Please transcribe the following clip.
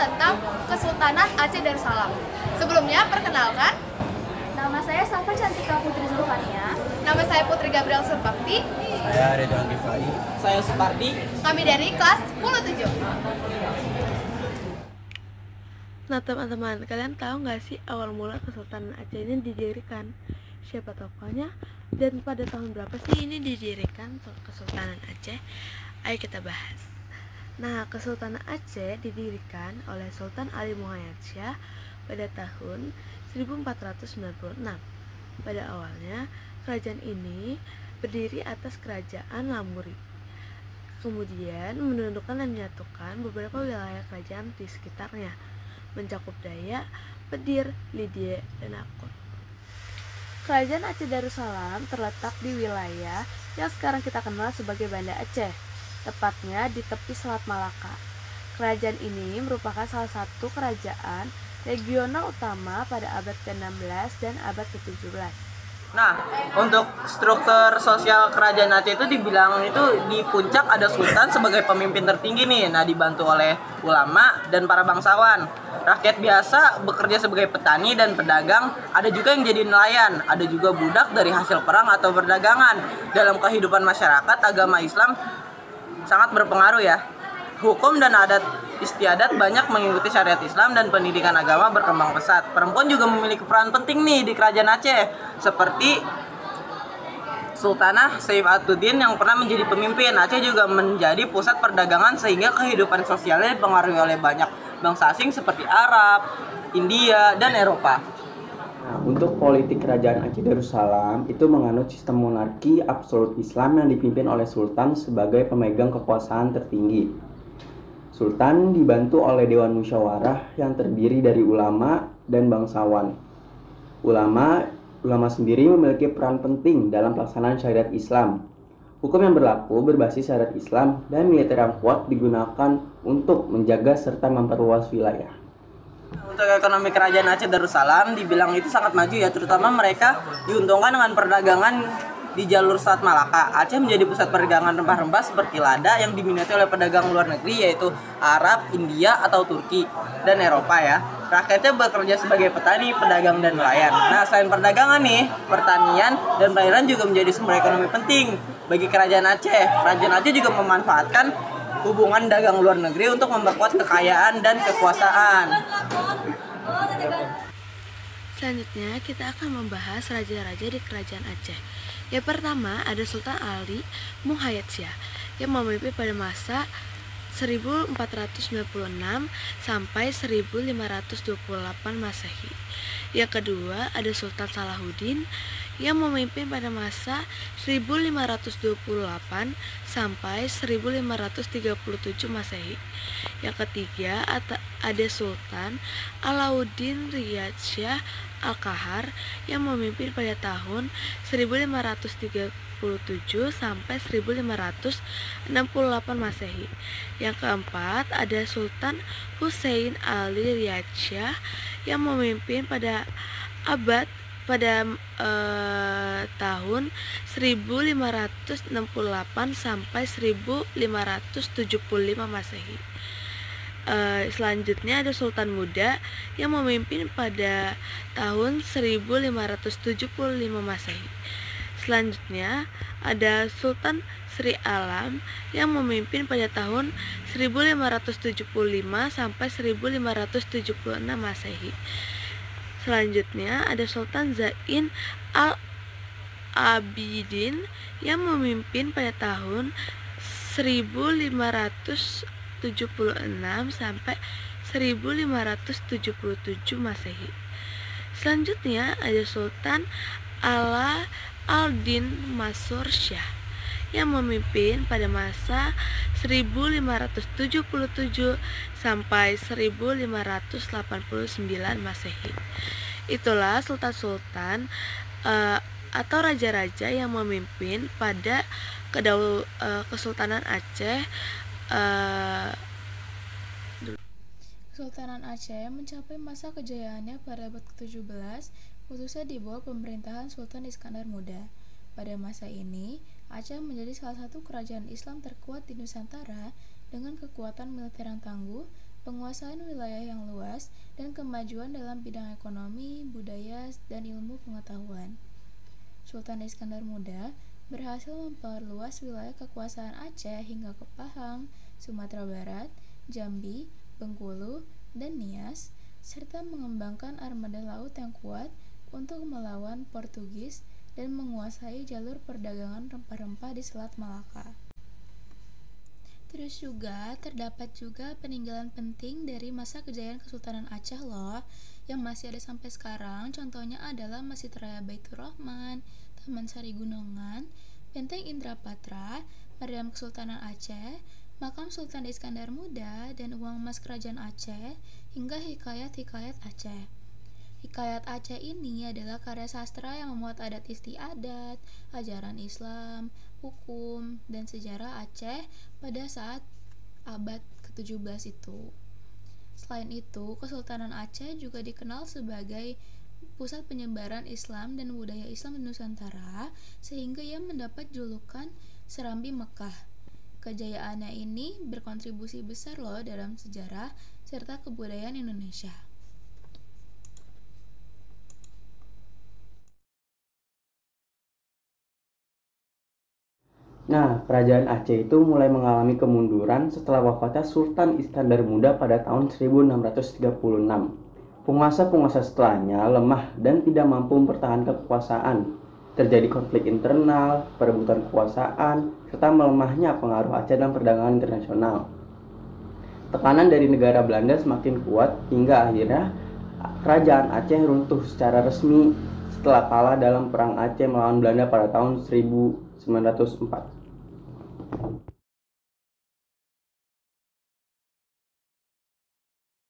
tentang Kesultanan Aceh Darussalam. Sebelumnya, perkenalkan, Nama saya Safa Cantika Putri Zulfania. nama saya Putri Gabriel Surpakti. Saya Ridwan Gifai. Saya Supardi. Kami dari kelas 107. Nah teman-teman, kalian tahu nggak sih awal mula Kesultanan Aceh ini didirikan? Siapa tokohnya? Dan pada tahun berapa sih ini didirikan Kesultanan Aceh? Ayo kita bahas. Nah, Kesultanan Aceh didirikan oleh Sultan Ali Muhayyad Shah pada tahun 1496. Pada awalnya, kerajaan ini berdiri atas kerajaan Lamuri. Kemudian menundukkan dan menyatukan beberapa wilayah kerajaan di sekitarnya, mencakup Dayak, Pedir, Lydia, dan Akot. Kerajaan Aceh Darussalam terletak di wilayah yang sekarang kita kenal sebagai Banda Aceh, tepatnya di tepi Selat Malaka. Kerajaan ini merupakan salah satu kerajaan regional utama pada abad ke-16 dan abad ke-17. Nah, untuk struktur sosial kerajaan Aceh itu dibilang itu di puncak ada sultan sebagai pemimpin tertinggi nih. Nah, dibantu oleh ulama dan para bangsawan. Rakyat biasa bekerja sebagai petani dan pedagang, ada juga yang jadi nelayan, ada juga budak dari hasil perang atau perdagangan. Dalam kehidupan masyarakat, agama Islam sangat berpengaruh ya. Hukum dan adat istiadat banyak mengikuti syariat Islam dan pendidikan agama berkembang pesat. Perempuan juga memiliki peran penting nih di kerajaan Aceh, seperti Sultanah Saif Atuddin yang pernah menjadi pemimpin. Aceh juga menjadi pusat perdagangan sehingga kehidupan sosialnya dipengaruhi oleh banyak bangsa asing seperti Arab, India, dan Eropa. Nah, untuk politik kerajaan Aceh Darussalam itu menganut sistem monarki absolut Islam yang dipimpin oleh Sultan sebagai pemegang kekuasaan tertinggi. Sultan dibantu oleh Dewan Musyawarah yang terdiri dari ulama dan bangsawan. Ulama sendiri memiliki peran penting dalam pelaksanaan syariat Islam. Hukum yang berlaku berbasis syariat Islam dan militer yang kuat digunakan untuk menjaga serta memperluas wilayah. Untuk ekonomi kerajaan Aceh Darussalam dibilang itu sangat maju ya, terutama mereka diuntungkan dengan perdagangan di jalur Selat Malaka. Aceh menjadi pusat perdagangan rempah-rempah seperti lada yang diminati oleh pedagang luar negeri yaitu Arab, India, atau Turki, dan Eropa ya. Rakyatnya bekerja sebagai petani, pedagang, dan nelayan. Nah, selain perdagangan nih, pertanian dan perairan juga menjadi sumber ekonomi penting bagi kerajaan Aceh. Kerajaan Aceh juga memanfaatkan hubungan dagang luar negeri untuk memperkuat kekayaan dan kekuasaan. Selanjutnya kita akan membahas raja-raja di kerajaan Aceh. Yang pertama ada Sultan Ali Muhayyad Shah yang memimpin pada masa 1496 sampai 1528 Masehi. Yang kedua ada Sultan Salahuddin yang memimpin pada masa 1528 sampai 1537 Masehi. Yang ketiga ada Sultan Alauddin Riyad Shah Al-Kahar yang memimpin pada tahun 1537 sampai 1568 Masehi. Yang keempat ada Sultan Hussein Ali Riyad Shah yang memimpin pada tahun 1568 sampai 1575 Masehi. Selanjutnya ada Sultan Muda yang memimpin pada tahun 1575 Masehi. Selanjutnya ada Sultan Sri Alam yang memimpin pada tahun 1575 sampai 1576 Masehi. Selanjutnya ada Sultan Zain Al-Abidin yang memimpin pada tahun 1576 sampai 1577 Masehi. Selanjutnya ada Sultan Ala Al-Din Mansur Shah yang memimpin pada masa 1577 sampai 1589 Masehi. Itulah sultan-sultan atau raja-raja yang memimpin pada Kesultanan Aceh. Kesultanan Aceh mencapai masa kejayaannya pada abad ke-17, khususnya di bawah pemerintahan Sultan Iskandar Muda. Pada masa ini, Aceh menjadi salah satu kerajaan Islam terkuat di Nusantara dengan kekuatan militer yang tangguh, penguasaan wilayah yang luas, dan kemajuan dalam bidang ekonomi, budaya, dan ilmu pengetahuan. Sultan Iskandar Muda berhasil memperluas wilayah kekuasaan Aceh hingga ke Pahang, Sumatera Barat, Jambi, Bengkulu, dan Nias, serta mengembangkan armada laut yang kuat untuk melawan Portugis dan menguasai jalur perdagangan rempah-rempah di Selat Malaka. Terus juga terdapat juga peninggalan penting dari masa kejayaan Kesultanan Aceh loh, yang masih ada sampai sekarang. Contohnya adalah Masjid Raya Baitur Rahman, Taman Sari Gunungan, Benteng Indrapatra, Mariam Kesultanan Aceh, Makam Sultan Iskandar Muda, dan uang emas Kerajaan Aceh, hingga hikayat-hikayat Aceh. Hikayat Aceh ini adalah karya sastra yang memuat adat istiadat, ajaran Islam, hukum, dan sejarah Aceh pada saat abad ke-17 itu. Selain itu, Kesultanan Aceh juga dikenal sebagai pusat penyebaran Islam dan budaya Islam di Nusantara, sehingga ia mendapat julukan Serambi Mekah. Kejayaannya ini berkontribusi besar loh dalam sejarah serta kebudayaan Indonesia. Nah, kerajaan Aceh itu mulai mengalami kemunduran setelah wafatnya Sultan Iskandar Muda pada tahun 1636. Penguasa-penguasa setelahnya lemah dan tidak mampu mempertahankan kekuasaan. Terjadi konflik internal, perebutan kekuasaan, serta melemahnya pengaruh Aceh dalam perdagangan internasional. Tekanan dari negara Belanda semakin kuat hingga akhirnya kerajaan Aceh runtuh secara resmi setelah kalah dalam Perang Aceh melawan Belanda pada tahun 1904.